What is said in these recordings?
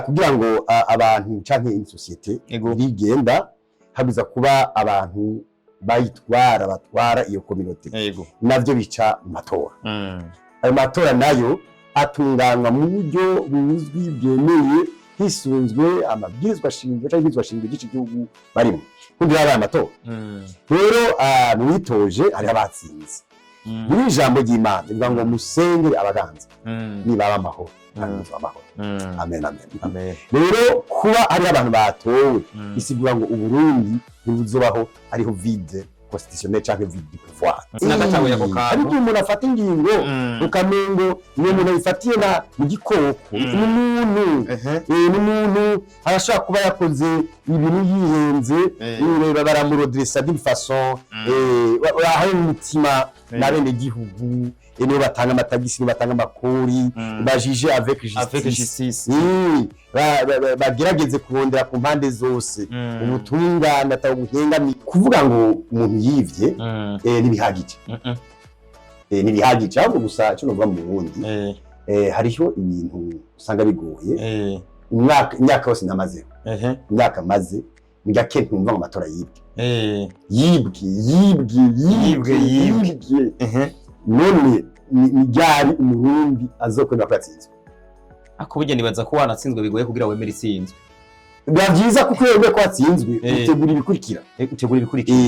kugira ngo abantu canke insosiyete bigenda habuza kuba abantu batwara iyo community navyo bica matora. Ayo matora nayo atunganywa mu buryo buzwi bwemeye hisunzwe amabwirizwa shingiro cyangwa ibwirizwa shingiro by'iki gihugu barimo kugira abaye amatora. Rero mwitoje hari abatsinze muri ijambo ry'Imana bivuga ngo musenge abaganza nibaba amahoro kandi amahoro. Amen amen. Rero kuba hari abantu batowe bisigura ngo Uburundi ntibuzobaho ariho vide constitutionnel cyangwa vide du pouvoir. Sinagatawe yako ka ariko umuntu afata ingingo ukamengo niyo umuntu ayifatiye na mu gikoko n'umuntu arashaka kuba yakoze ibintu yihenze rero baramurodressa d'une façon aho umutima n'abene gihugu niyo batanga amatagisi niyo batanga amakori bajije avec justice bagerageze kurondera ku mpande zose ubutungane atabuhengami kuvuga ngo umuntu yivye n'ibihagije n'ibihagije ahubwo gusa cyo novuga mu Burundi hariho ibintu usanga bigoye imyaka yose namaze imyaka maze ngake ntumva mu matora yibwe none nijari umurundi azokwenda kwatsinzwe akubuje nibaza ko wanatsinzwe bigoye kugira wemera itsinzwe bavyiza kuko yemwe ko atsinzwe utegura ibikurikira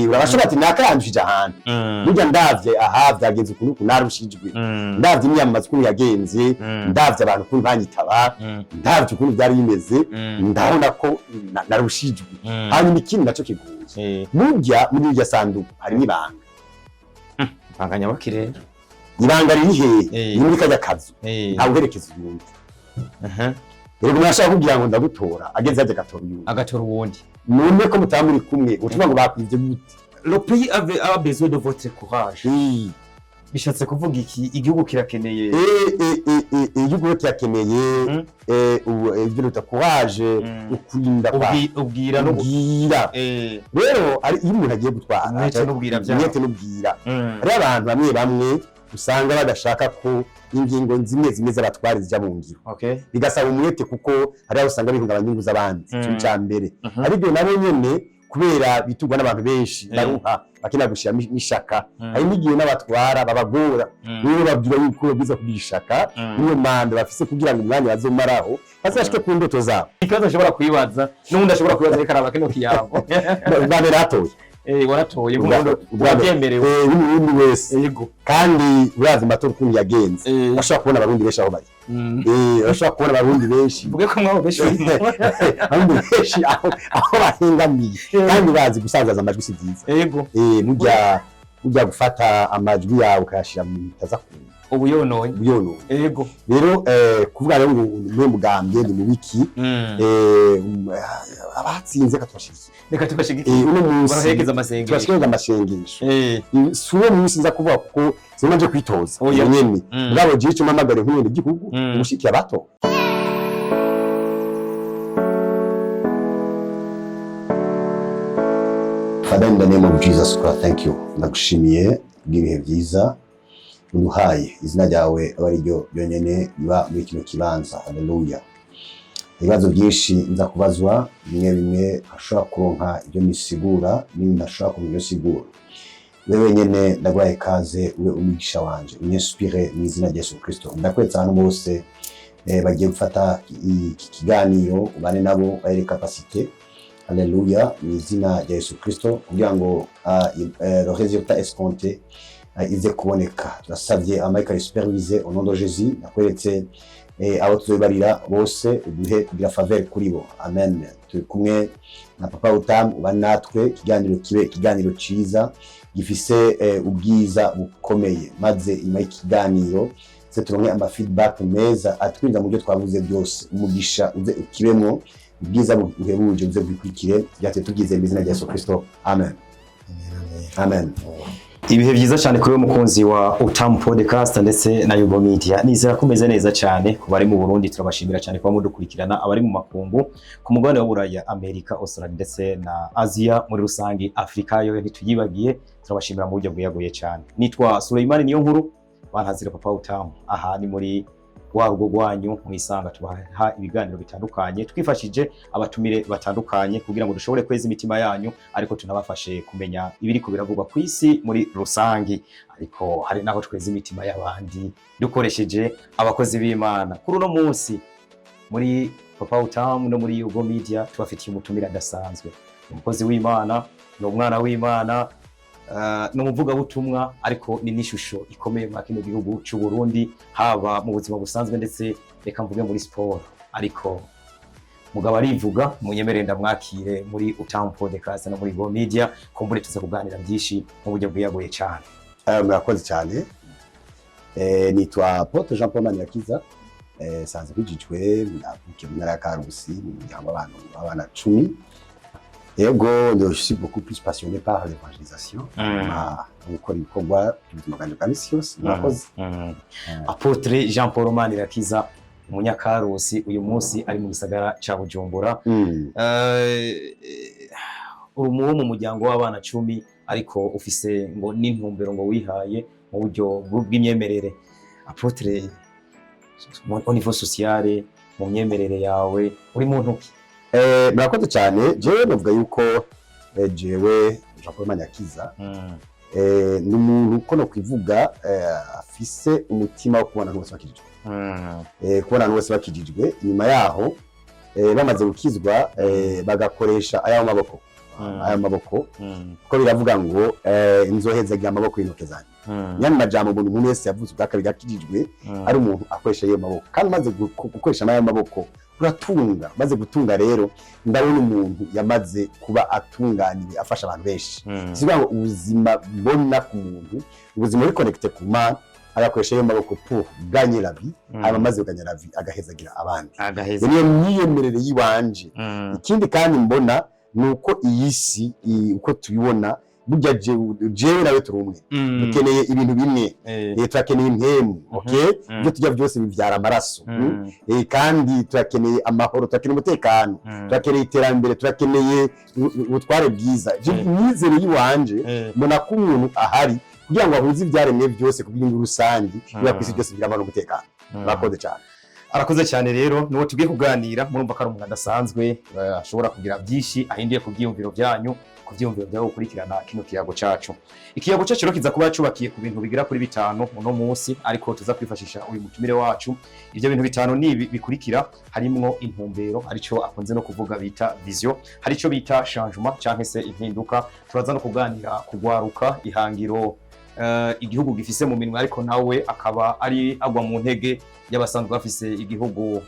urabashobora ati nakarandushije ahantu burya ndavye vyagenze ukuntu narushijwe ndavye imyamazi ukuntu yagenze ndavye abantu ukuntu banyitaba ndavye ukuntu byari bimeze ndabona ko narushijwe hanyuma ikindi naco kiguye burya muri iryo sanduku harimo ibanga banganya bakirera ibanga riri hehe muri kajya kazu ntawe uherekeza ubundi rero mwashaka kugira ngo ndagutora ageze aje agatora uwundi none ko mutamuri kumwe utuma ngo bakwivye gute. Le pays a besoin de votre courage. Bishatse kuvuga iki igihugu kirakeneye igihugu kirakeneye ibyo ruta courage ukurinda ubwira no ubwira rero ari iyo umuntu agiye gutwara mwete n'ubwira ari abantu bamwe usanga badashaka ko ingingo zimwe z'abatwari zijya mu ngiro bigasaba umwete kuko hari aho usanga bihungabanya inyungu z'abandi cyo mbere ariko nabo nyene kubera bitugwa n'abantu benshi baruha bakina gushira mishaka hari n'igihe n'abatwara babagora niyo babwira yuko biza kugira ishaka niyo manda bafise kugira ngo umwanya bazomaraho bazashike ku ndoto zabo ikibazo ashobora kwibaza n'undi ashobora kwibaza reka araba kino kiyabo baberatoye waratoye nk'umuntu bwabyemerewe n'umuntu wese yego kandi urazi matora ukuntu yagenze bashaka kubona abarundi benshi aho bari bashaka kubona abarundi benshi vuge ko mwabo benshi abarundi benshi aho bahengamiye kandi bazi gusanzaza amajwi si byiza yego mujya gufata amajwi yawe ukayashira mu mitaza ubu yonoye yego rero kuvuga rero ngo mwe mugambye ni mubiki abatsinze katubashyigikiye reka tubashyigikiye uno munsi barahegeza amasengesho tubashyikiye amasengesho suwo munsi nza kuvuga kuko zimaje kwitoza nyene ngabo je cyo mamagare nk'undi gihugu umushikiye abato. Father, in the name of Jesus Christ, thank you. Ndagushimiye bw'ibihe byiza uduhaye izina ryawe aba ariryo byonyene biba muri kino kibanza. Haleluya. Ibibazo byinshi nza kubazwa bimwe ashobora kuronka ibyo nisigura n'ibindi ashobora kumenya sigura. Wewe nyene ndagwaye kaze ube umugisha wanje unyespire mu izina rya Yesu Kristo. Ndakwetsa hano bose bagiye gufata iki kiganiro ubane nabo bayire capacité. Haleluya, mu izina rya Yesu Kristo kugira ngo le résultat escompté ize kuboneka. Turasabye amayika supervise au nom de Jésus. Nakweretse abo tuzobarira bose uduhe kugira faveur kuri bo. Amen. Turi kumwe na Papa Utamu ubane natwe kiganiro kibe kiganiro ciza gifise ubwiza bukomeye maze ima ikiganiro se turonke ama feedback meza atwinza mu byo twavuze byose umugisha uze ukibemo ubwiza buhebuje uze bikurikire byate tugize mu izina rya Yesu Kristo. Amen. Amen. Ibihe byiza cyane kuri umukunzi wa Utamu Podcast ndetse na Yugo Media. Nizera kumeze neza cyane ku bari mu Burundi, turabashimira cyane kuba mudukurikirana, abari mu makungu ku mugabane wa Buraya, Amerika, Australia ndetse na Asia muri rusangi, Afrika yo ntituyibagiye. Turabashimira mu buryo bwiyaguye cyane. Nitwa Suleiman Niyonkuru, bantazira Papa Utamu. Aha ni muri warwo rwanyu mwisanga tubaha ibiganiro bitandukanye twifashije abatumire batandukanye kugira ngo dushobore kweza imitima yanyu ariko tunabafashe kumenya ibiri ko biravugwa ku isi muri rusangi ariko hari naho tweza imitima y'abandi dukoresheje abakozi b'Imana kuri uno munsi muri Papa Utamu no muri Yugo Media tubafitiye umutumire adasanzwe umukozi w'Imana no umwana w'Imana no muvuga butumwa ariko ni n'ishusho ikomeye mu kino gihugu cy'u Burundi haba mu buzima busanzwe ndetse reka mvuge muri sport ariko mugabo arivuga munyemerere ndamwakire muri Utamu Podcast no muri Yugo Media kumbure tuza kuganira byinshi mu buryo bwiyagoye cyane murakoze cyane nitwa Apotre Jean Paul Manirakiza sanze kwijijwe navukiye mu ntara ya Karusi mu muryango w'abantu abana 10 Ego, je suis beaucoup plus passionné par l'évangélisation. Gukora ibikorwa by'ubuzima bwanjye bwa misi yose murakoze. Apotre Jean Paul Manirakiza umunyakarusi uyu munsi ari mu gisagara ca Bujumbura. Uri mu muryango w'abana 10 ariko ufise ngo n'intumbero ngo wihaye mu buryo bw'imyemerere. Apotre au niveau social mu myemerere yawe uri mu ntuki murakoze cyane jewe novuga yuko jewe Jean Paul Manirakiza n'umuntu ko no kwivuga afise umutima wo kubona bose bakijijwe kubona bose bakijijwe nyuma yaho bamaze gukizwa bagakoresha aya maboko ko biravuga ngo inzohezagira amaboko y'intoke zanjye nyane majambo umuntu wese yavuze ubwakabiri akijijwe ari umuntu akoresha ayo maboko kandi maze gukoresha aya maboko uratunga maze gutunga rero ndabona umuntu yamaze kuba atunganiye afasha abantu benshi sivuga ngo ubuzima mbona ku muntu ubuzima buri connecté ku Mana agakoresha ayo maboko pour gagner la vie amaze kuganya la vie agahezagira abandi niyo myiyemerere yiwanje ikindi kandi mbona nuko iyi si uko tubibona burya jewe nawe turi umwe dukeneye ibintu bimwe turakeneye impemu ibyo tujya byose bivyara amaraso kandi turakeneye amahoro turakeneye umutekano turakeneye iterambere turakeneye ubutware bwiza imyizere yiwanje mbona ko umuntu ahari kugira ngo ahuze ibyaremwe byose ku bw'ingo rusangi biba ku isi byose biraba n'umutekano murakoze cyane arakoze cyane rero nuwo tugiye kuganira murumva ko ari umuntu adasanzwe ashobora kugira byinshi ahinduye ku byiyumviro byanyu ku byiyumviro byawe gukurikirana kino kiyago cacu ikiyago cacu rero kiza kuba cubakiye ku bintu bigira kuri 5 uno munsi ariko tuza kwifashisha uyu mutumire wacu ivyo bintu 5 ni bikurikira harimwo intumbero arico akunze no kuvuga bita vision harico bita changement canke se impinduka turaza no kuganira kugwaruka ihangiro igihugu gifise mu minwe ariko nawe akaba ari agwa mu ntege y'abasanzwe bafise igihugu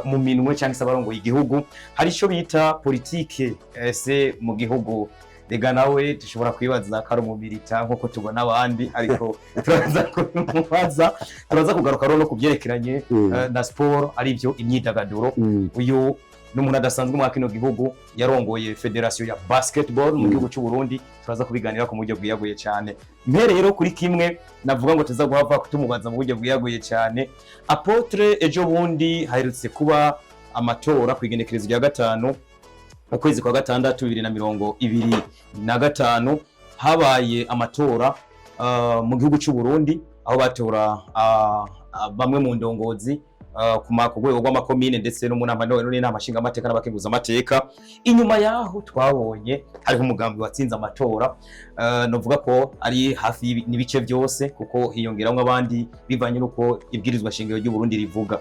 mu minwe cyangwa se abarongo igihugu hari cyo bita politique se mu gihugu rega nawe dushobora kwibaza ko ari mu milita nkuko tubona abandi ariko turaza kugaruka no kubyerekeranye na sport ari byo imyidagaduro uyu n'umuntu adasanzwe mu kino gihugu yarongoye federation ya basketball mu gihugu cy'u Burundi turaza kubiganira ku buryo bwiyaguye cyane mbere rero kuri kimwe navuga ngo tuza guhava kutumubaza mu buryo bwiyaguye cyane Apotre ejo bundi haherutse kuba amatora kwigenekerezo rya 5 ukwezi kwa 6 2025 habaye amatora mu gihugu cy'u Burundi aho batora bamwe mu ndongozi ku rwego rw'amakomine ndetse no mu nama n'inama nshingamateka n'abakenguza amateka inyuma yaho twabonye hariho umugambi watsinze amatora novuga ko ari hafi n'ibice byose kuko hiyongeramwe abandi bivanye nuko ibwirizwa shingiro ry'u Burundi rivuga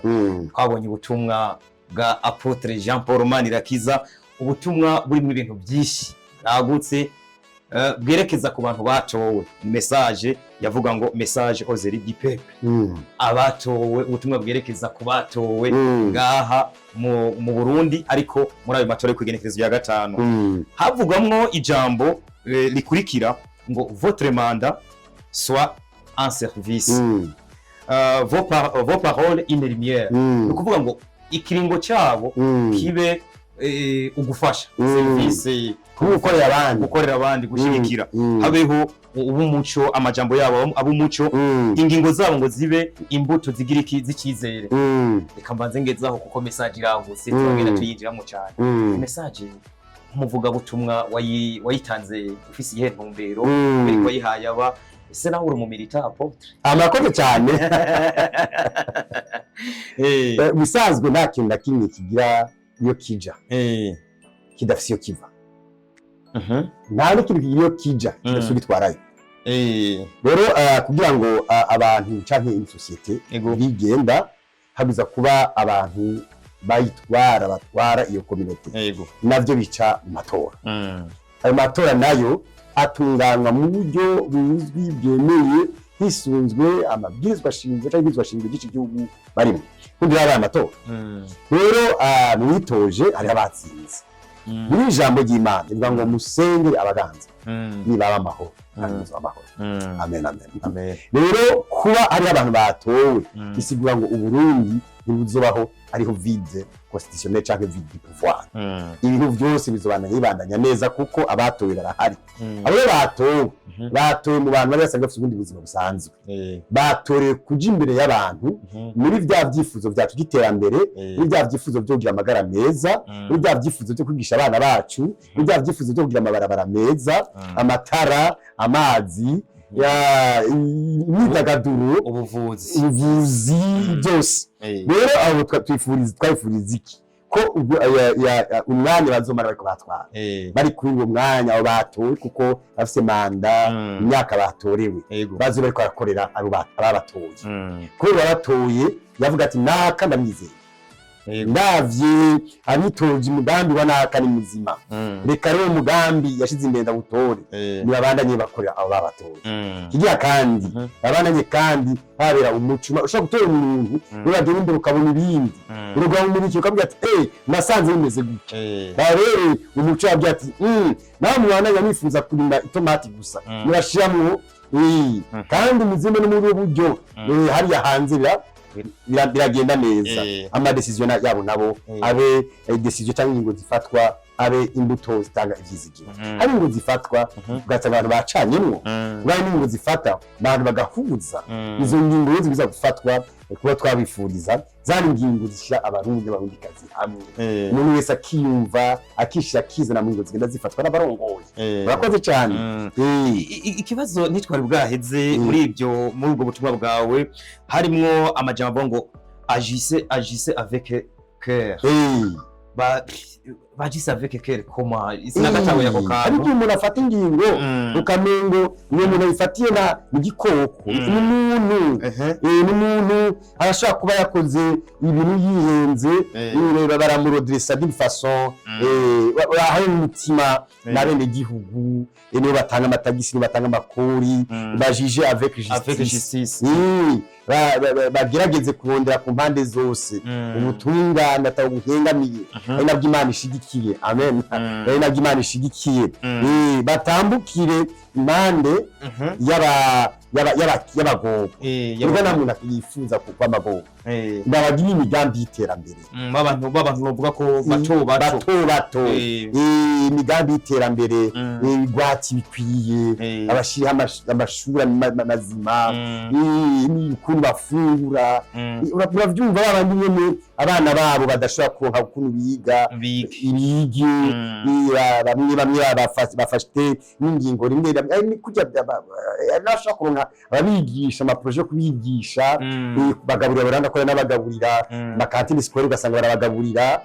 twabonye ubutumwa bwa Apotre Jean Paul Manirakiza ubutumwa burimo ibintu byinshi bwagutse bwerekeza ku bantu batowe message yavuga ngo message aux élus du peuple abatowe ubutumwa bwerekeza ku batowe ngaha mu Burundi ariko muri ayo matora kwigenekerezo ya 5 havugwamwo ijambo likurikira ngo votre mandat soit en service vos paroles une lumière ukuvuga ngo ikiringo cyabo kibe ugufasha service gukorera abandi gushigikira habeho ubumuco amajambo yabo abumuco ingingo zabo ngo zibe imbuto zigira iki zikizere reka mbanze ngezaho kuko message iragutse twagenda tuyinjiramo cyane message umuvuga butumwa wayitanze ufise ihe ntumbero ariko yihaye aba ese nawe uri mu milita apotre Amakoze cyane. Bisanzwe nta kintu na kimwe kigira iyo kija kidafise iyo kiva. Nta n'ikintu kigira iyo kija kidafise gitwarayo. Rero kugira ngo abantu canke insosiyete bigenda habiza kuba abantu batwara iyo community, navyo bica mu matora. Ayo matora nayo atunganywa mu buryo buzwi bwemeye hisunzwe amabwirizwa shingiro cyangwa ibwirizwa shingiro by'iki gihugu barimo kundi yabaye amatora. Rero mwitoje hari abatsinze muri ijambo ry'Imana bivuga ngo musengere abaganza nibaba amahoro kandi amahoro. Amen, amen, amen. Rero kuba hari abantu batowe bisigura ngo uburundi ntibuzobaho ariho vide constitutionnel cyangwa vide pouvoir. Ibintu byose bizobandanya neza kuko abatowe barahari. Abo batowe mu bantu bari basanga bafite ubundi buzima busanzwe, batorewe kuja imbere y'abantu muri vya vyifuzo vyacu giterambere, muri vya vyifuzo byo kugira amagara meza, muri vya vyifuzo byo kwigisha abana bacu, muri vya vyifuzo byo kugira amabarabara meza, amatara, amazi, imyidagaduro, ubuvuzi byose. Rero abo twifuriza iki ko umwanya bazomara bariko batwara bari kuri uwo mwanya abo batowe kuko bafise manda imyaka batorewe bazi bariko barakorera ababatoye. Kubera batoye yavuga ati naka ndamwizeye, ndavye abitoje umugambi wa naka ni muzima, reka rero umugambi yashize imbere ndawutore nibabandanye bakorera abo babatoye. Kigira kandi babandanye kandi habera umuco ushaka gutora umuntu uragenda imbere ukabona ibindi urugabo muri cyo ukavuga ati nasanze bimeze gutya. Rero umuco yavuga ati nawe mwana yanifuza kurinda itomati gusa murashiramwo kandi muzime no muri buryo hariya hanze biragenda neza. Ama decision yabo nabo abe decision cyangwa ingingo zifatwa abe imbuto zitanga ivyizigiro. Hari ingingo zifatwa ugatsa abantu bacanyemwo, bari ingingo zifata abantu bagahuza. Izo ngingo zibiza gufatwa kuba twabifuriza zari ingingo zishira abarundi n'abarundikazi hamwe, umuntu wese akiyumva akishira kizana mu ngingo zigenda zifatwa n'abarongoye. Urakoze cyane. Ikibazo ntitwari bwaheze muri ubwo butumwa bwawe harimwo amajambo ngo agissez avec cœur. Bagise avec cœur koma sinagatawe yako kantu. Ariko umuntu afata ingingo ukamengo ni umuntu yifatiye na igikoko n'umuntu arashaka kuba yakoze ibintu yihenze baramurodressa d'une façon aho umutima na bene gihugu niyo batanga amatagisi niyo batanga amakori bajije avec justice. Bagerageze kurondera ku mpande zose ubutungane atabuhengamiye ari nabwo Imana ishigikiye. Amen. Ari nabwo Imana ishigikiye batambukire impande y'abagogo. Ubwo namuntu akifuza kuko amagogo ndabagira imigambi y'iterambere abantu bavuga ko bato imigambi y'iterambere igwati bikwiye abashira amashuri mazima n'ukuntu bafungura. Uravyumva babandi nyene abana babo badashobora kuronka ukuntu biga ibigi bamwe bafashte n'ingingo rimwe kujya nashaka kuronka ababigisha amaproje yo kubigisha bagaburira baranda ko n'abagaburira makantine scolaire ugasanga barabagaburira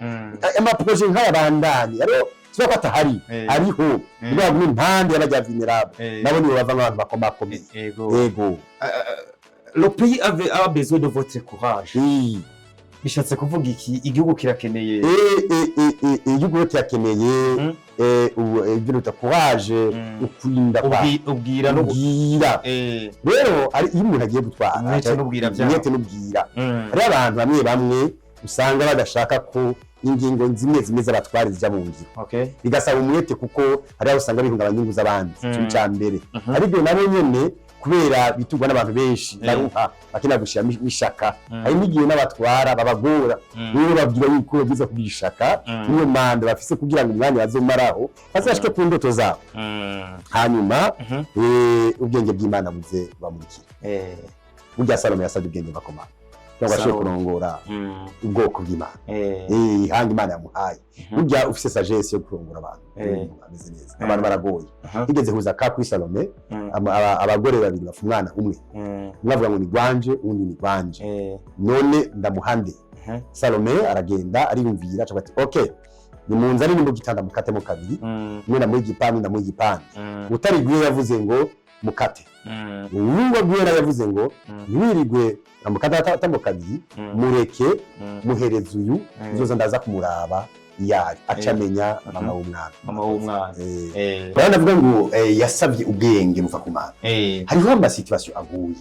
amaproje nk'abandanye. Rero soko atahari ariho nibwo impande y'abajya vulnerable nabo nibo bava abantu bakomakomeye. Yego. Le pays a besoin de votre courage. Bishatse kuvuga iki? Igihugu kirakeneye igihugu kirakeneye ibyo courage ukwirinda ubwira no ubwira. Rero ari iyo umuntu agiye gutwara mwete n'ubwira hari abantu bamwe usanga badashaka ko ingingo zimwe z'abatwari zijya mu ngiro, bigasaba umwete kuko hari aho usanga bihungabanya inyungu z'abandi. Cyo mbere ariko nabo nyene kubera bitugwa n'abantu benshi baruha bakina gushira mishaka. Hari n'igihe n'abatwara babagora rero babwira yuko biza kubishaka niyo manda bafise kugira ngo umwanya bazomaraho bazashike ku ndoto zabo. Hanyuma ubwenge bw'Imana buze bamurikira. Burya Salomo yasabye ubwenge bakomana cyangwa ashobora kurongora ubwoko bw'Imana ihanga Imana yamuhaye burya ufise sagesse yo kurongora abantu ameze neza abantu baragoye higeze huza ka kuri Salome abagore babiri bafu umwana umwe mwavuga ngo ni gwanje undi ni gwanje none ndamuhande Salome aragenda ariyumvira aca ati okay ni munzani ni mu gitanda mukatemo kabiri mwe namuha igipande ndamuha igipande utari gwiye yavuze ngo mukate uwungo gwera yavuze ngo ntiwirigwe amukata atamo kabiri mureke muhereza uyu uzoza ndaza kumuraba yari acamenya mama w'umwana bana navuga ngo yasabye ubwenge muva ku Mana hariho ama situation aguye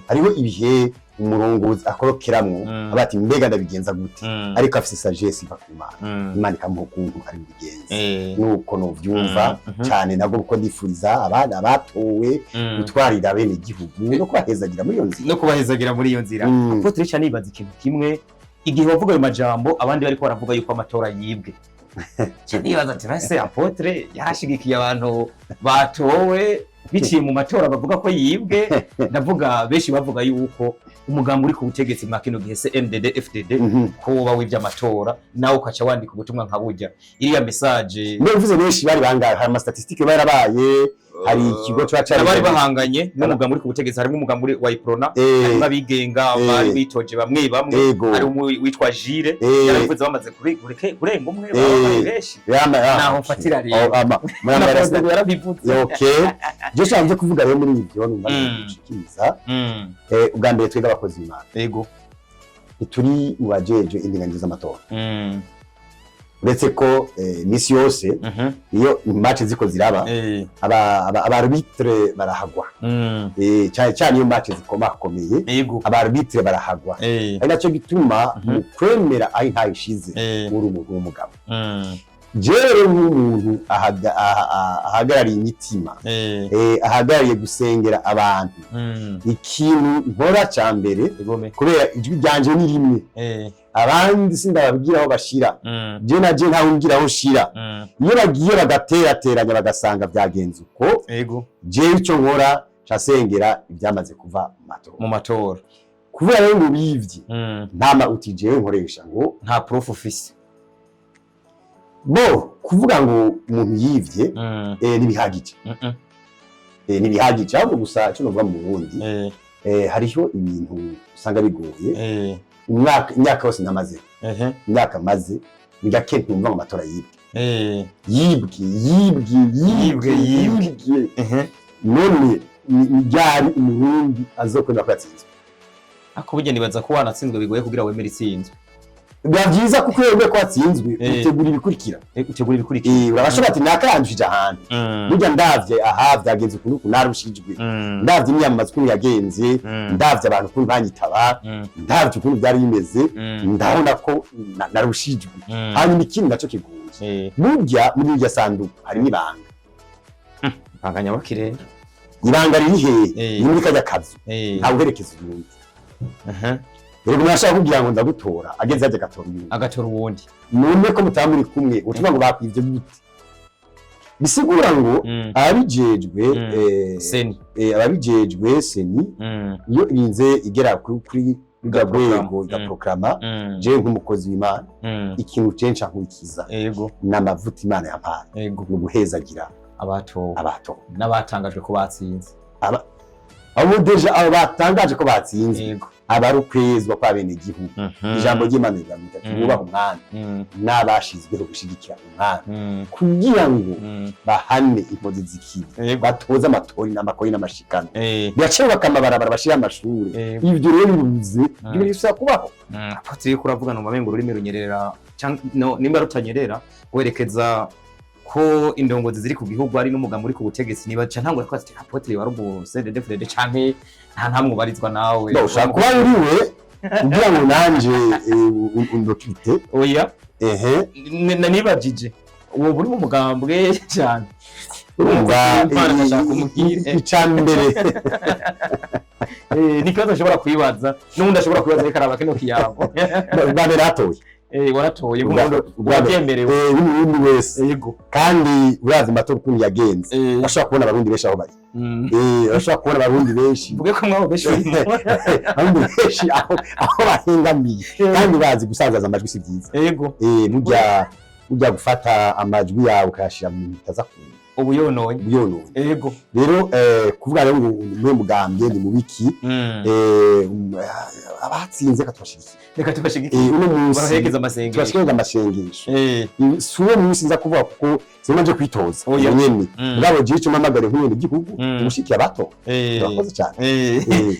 hariho ibihe umurongozi akorokeramwo abati mbega ndabigenza gute ariko afise sagesse iva ku Mana Imana ikamuha ukuntu ari bigenze nuko no vyumva cyane nabwo uko ndifuriza abana batowe gutwarira bene igihugu no kubahezagira muri iyo nzira Apotre cyane ibaza ikintu kimwe igihe bavuga ayo majambo abandi bariko baravuga yuko amatora yibwe nibaza ati nase Apotre yarashigikiye abantu batowe biciye mu matora bavuga ko yibwe ndavuga benshi bavuga yuko umugambo uri ku butegetsi mwa kino gihe CNDD FDD ko woba w'ibya amatora nawe ukaca wandika ubutumwa nka burya iriya message mvuze benshi bari bangaye hari ama statistique barabaye hari ikigo cyo bari bahanganye n'umugambo uri ku butegetsi harimo umugambo wa Iprona harimo abigenga bari bitoje bamwe hari witwa Jire yaravuze bamaze kurenga umwe bari benshi naho fatira rero yarabivuze okay je shanze kuvuga rero muri ibyo n'umushikiza ubwa mbere twega abakozi b'Imana yego turi mu bajeje indinganizo z'amatora uretse ko misi yose iyo match ziko ziraba aba arbitre barahagwa cyane iyo match zikomakomeye aba arbitre barahagwa ari nacyo gituma mu kwemera ayi ntayishize muri umuntu w'umugabo jero nk'umuntu ahagarariye imitima ahagarariye gusengera abantu ikintu nkora cya mbere kubera ijwi ryanje ni rimwe abandi sindababwira aho bashira je naje ntaho ngira aho shira iyo bagiye bagaterateranya bagasanga byagenze uko je icyo nkora casengera ibyamaze kuva mu matora kuvuga rero ngo bivye ntama utije nkoresha ngo nta proof office bo kuvuga ngo umuntu yivye nibihagije nibihagije ahubwo gusa cyo novuga mu Burundi hariho ibintu usanga bigoye imyaka yose namaze imyaka maze bigake ntumva mu matora yibwe none nijari umurundi azokwenda kwatsinzwe ako burya nibaza ko wanatsinzwe bigoye kugira wemere itsinzwe biba byiza kuko wewe ko watsinzwe utegura ibikurikira urabashobora ati nakaranjije ahantu burya ndavye byagenze ukuntu narushijwe ndavye imyamazi ukuntu yagenze ndavye abantu ukuntu banyitaba ndavye ukuntu byari bimeze ndabona ko narushijwe hanyuma ikindi naco kiguye burya muri iryo sanduku harimo ibanga nyabakire ibanga riri hehe muri kajya kazu ntawe uherekeza ubundi rero mwashaka kugira ngo ndagutora ageze aje agatora uwundi none ko mutamuri kumwe utuba ngo bakwivye gute bisigura ngo abijejwe ababijejwe seni iyo inze igera kuri rwego ya programa je nk'umukozi w'Imana ikintu cenca nkurikiza n'amavuta Imana yampaye no guhezagira abato n'abatangajwe ko batsinze abo deja abo batangaje ko batsinze abarukwezwa kwa bene igihugu ijambo ry'Imana rigamita tububaha umwana n'abashizweho gushigikira umwana kugira ngo bahane impozi zikibi batoza amatori n'amakori n'amashikano byaciye bakamabarabara bashira amashuri ivyo rero biruze ibyo bisaba kubaho Apotre kuravugana mu mamengo ururimi runyerera nimba rutanyerera werekeza ko indongozi ziri ku gihugu ari n'umugambo uri ku butegetsi niba cyangwa ko ati Apotre warugo CNDD-FDD canke nta ntamwe barizwa nawe ushaka kuba uriwe kugira ngo nanje undokite oya nibajije uwo buri mu mugambwe cyane icambere nikazo ashobora kwibaza n'undi ashobora kwibaza reka araba kino kiyabo babera atoye waratoye nk'umuntu wabyemerewe n'umuntu wese yego kandi urazi amatora ukuntu yagenze bashobora kubona abarundi benshi aho bari bashobora kubona abarundi benshi mvuge ko mwabo benshi abarundi benshi aho bahengamiye kandi bazi gusanzaza amajwi si byiza yego mujya gufata amajwi yawe ukayashira mu bintu bitaza ubuyonoye yego rero kuvuga rero ngo mwe mugambye ni mubiki abatsinze katubashigiki reka tubashigiki uno munsi barahegeza amasengesho tubashigeza amasengesho suwe munsi nza kuvuga kuko zimaje kwitoza nyene ngabo je cyo mamagare nk'umuntu gihugu umushiki abato bakoze cyane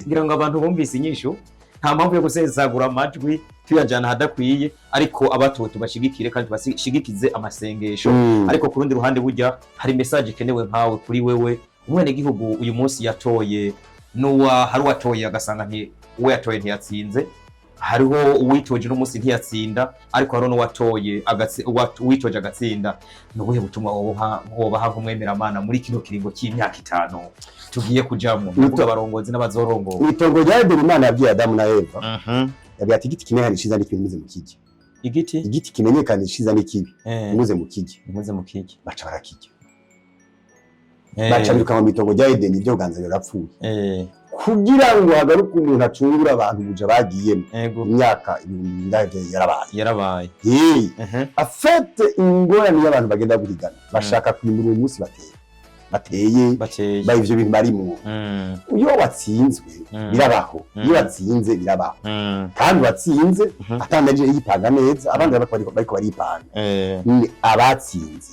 ngira ngo abantu bumvise inyisho nta mpamvu yo gusesagura amajwi tuyajana hadakwiye ariko abato tubashigikire kandi tubashigikize amasengesho ariko ku rundi ruhande burya hari message ikenewe nkawe kuri wewe umwene gihugu uyu munsi yatoye hari watoye agasanga we yatoye ntiyatsinze hariho uwitoje no munsi ntiyatsinda ariko hariho no watoye uwitoje agatsinda nubuhe butumwa wobaha nk'umwemeramana muri kino kiringo cy'imyaka 5 tugiye kujamo nuko abarongozi n'abazorongo itongo rya Imana yabwiye Adamu na Eva yabwiye ati igiti kimenyekanisha n'ikibi mu kigi igiti kimenyekanisha n'ikibi muze mu kigi baca barakijya baca biruka mu itongo rya Edeni ibyo ganza yarapfuye kugira ngo hagaruke umuntu acungura abantu buja bagiyemo imyaka yarabaye afete ingorane y'abantu bagenda guhigana bashaka kwimura uwo munsi bateye ivyo bintu barimo iyo watsinzwe birabaho iyo watsinze birabaho kandi watsinze atanaje yipanga neza abandi bariko baripanga abatsinze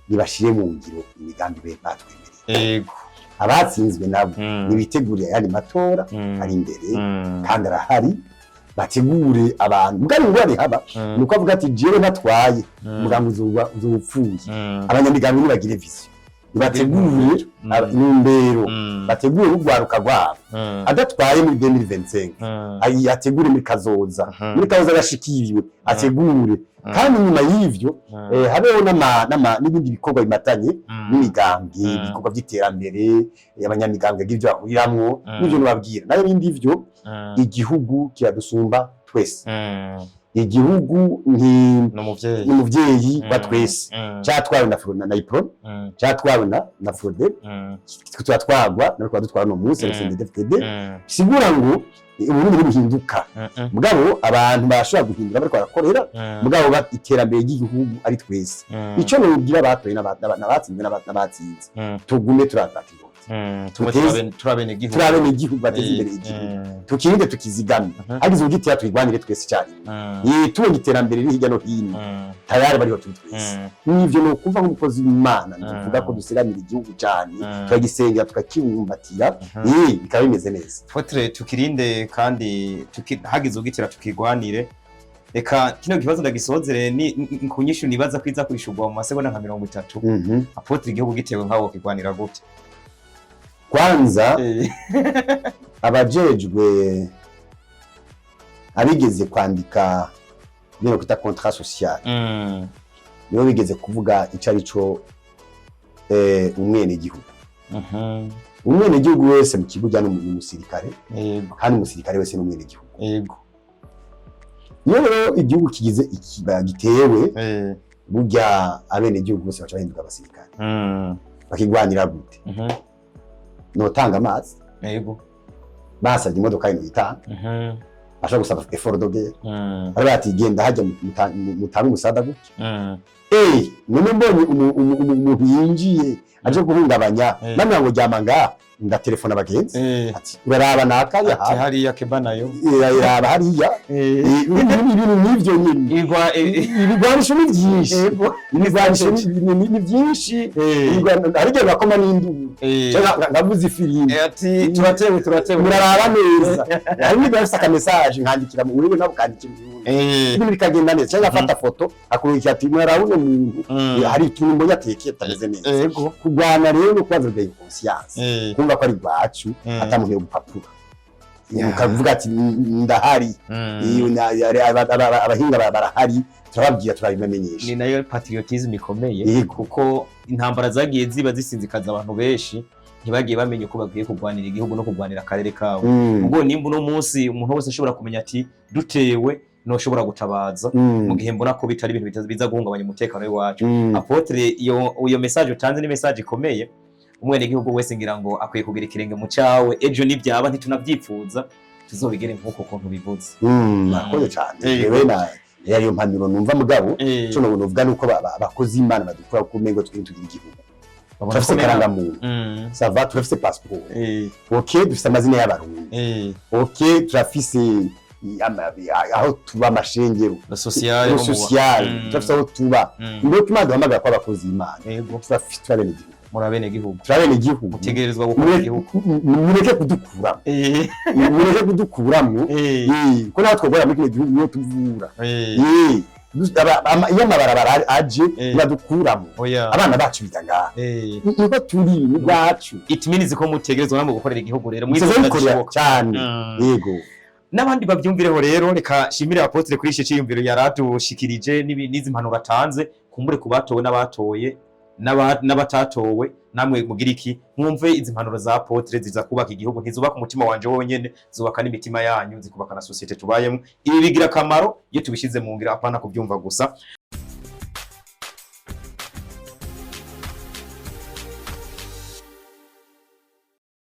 nibashire mu ngiro imigambi batwemereye abatsinzwe nabo nibiteguriye yandi matora ari imbere kandi arahari bategure abantu mugari ngwari haba nuko avuga ati jewe natwaye mugambo uzupfuye abanyamigambi nibagire vision bategure inumbero bategure urwaruka rwabo adatwaye muri 2025 ategure muri kazoza gashikiriwe ategure kandi nyuma y'ivyo habeho n'ibindi bikorwa bimatanye n'imigambi ibikorwa by'iterambere y'abanyamigambwe givyo bahuriramwo n'ivyo nababwira nayo bindi ivyo igihugu kiradusumba twese igihugu n'umuvyeyi wa twese cyatwawe na Ipro cyatwawe na Frode twatwagwa nariko dutwara no munsi CNDD-FDD sigura ngo uburundi buhinduka mugabo abantu bashobora guhindura bariko barakorera mugabo iterambere ry'igihugu ari twese ico nubwira abatoye n'abatsinze n'abatsinze tugume turataka turabene igihugu bateze imbere igihugu tukirinde tukizigame hagize ubwite yatwigwanire twese cyane tubonye iterambere riri hirya no hino tayari bariho turi twese n'ivyo no kumva nk'umukozi w'Imana ndavuga ko dusiramira igihugu cyane tukagisengera tukakibumbatira bikaba bimeze neza fotre tukirinde kandi hagize ubwitira tukigwanire eka kino kibazo ndagisozere ni kunyishu nibaza kwiza kwishurwa mu masegonda nka 30 apotre igihugu gitewe nkawo kigwanira gute kwanza abajejwe abigeze kwandika bino kwita contrat social nibo bigeze kuvuga icari co umwene gihugu umwene gihugu wese mu kibuga no mu musirikare kandi umusirikare wese n'umwene gihugu iyo rero igihugu kigize ikiba gitewe burya abene gihugu bose baca bahinduka abasirikare bakigwanira gute notanga amazi basabye imodoka y'itanga ashaka gusaba effort de guerre ari bati genda hajya mutanga umusada gutya none mbonye umuntu yinjiye aje guhungabanya namwe ngo ryama nga ndatelefona abagenzi ati uraraba nakaya hariya kebanayo iraba hariya ibintu n'ivyo nyine ibigwanisho ni byinshi ibigwanisho ni byinshi ariko bakoma n'indubu ngavuze ifirimbi ati turatewe muraraba neza hari n'ibyo ka message nkandikira mu wewe nabo kandikira ibintu bikagenda neza cyangwa afata foto akurikira ati murarabona umuntu hari ikintu mbonye atekeye tameze neza kugwana rero no kwaza de conscience kumva ko ari gwacu atamuhe gupapura ukavuga ati ndahari abahinga barahari turababwira turabimenyesha ni nayo patriotism ikomeye kuko intambara zagiye ziba zisinzikaza abantu benshi ntibagiye bamenye ko bagiye kugwanira igihugu no kugwanira akarere kawo ubwo nimba no munsi umuntu wese ashobora kumenya ati dutewe noshobora gutabaza mu gihe mbona ko bitari ibintu biza guhungabanya umutekano w'iwacu. Apotre iyo message utanze ni message ikomeye, umwene gihugu wese ngira ngo akwiye kugira ikirenge mu cyawe, ejo nibyaba ntitunavyifuza tuzobigere nk'uko kontu bivuze. Nakoze cyane yewe na yari mpanuro numva mugabo cyo no novuga nuko abakozi Imana badukura ku mengo tugira igihugu turafise karangamuntu ça va turafise passeport OK dufise amazina y'abarundi OK turafise aho tuba amashengero social turafise aho tuba ndio Imana duhamagara kwa abakozi Imana turafise turabene igihugu murabene gihugu turabene igihugu mutegerezwa gukora igihugu mureke kudukuramo mureke kudukuramo ko naho twogora muri gihugu niyo tuvura iyo amabarabara aje badukuramo abana bacu bitanga nuko turi ni bacu it means ko mutegerezwa namwe gukorera igihugu rero mwiza cyane yego n'abandi bavyumvireho rero reka shimire apotre kuri ico ciyumviro yaratushikirije n'izi mpanuro atanze kumbure kubatowe n'abatoye n'abatatowe namwe mugira iki mwumve izi mpanuro za apotre ziza kubaka igihugu ntizubaka umutima wanje wonyene zubaka n'imitima yanyu zikubaka na societe tubayemo ibi bigira kamaro iyo tubishize mu ngira apana kubyumva gusa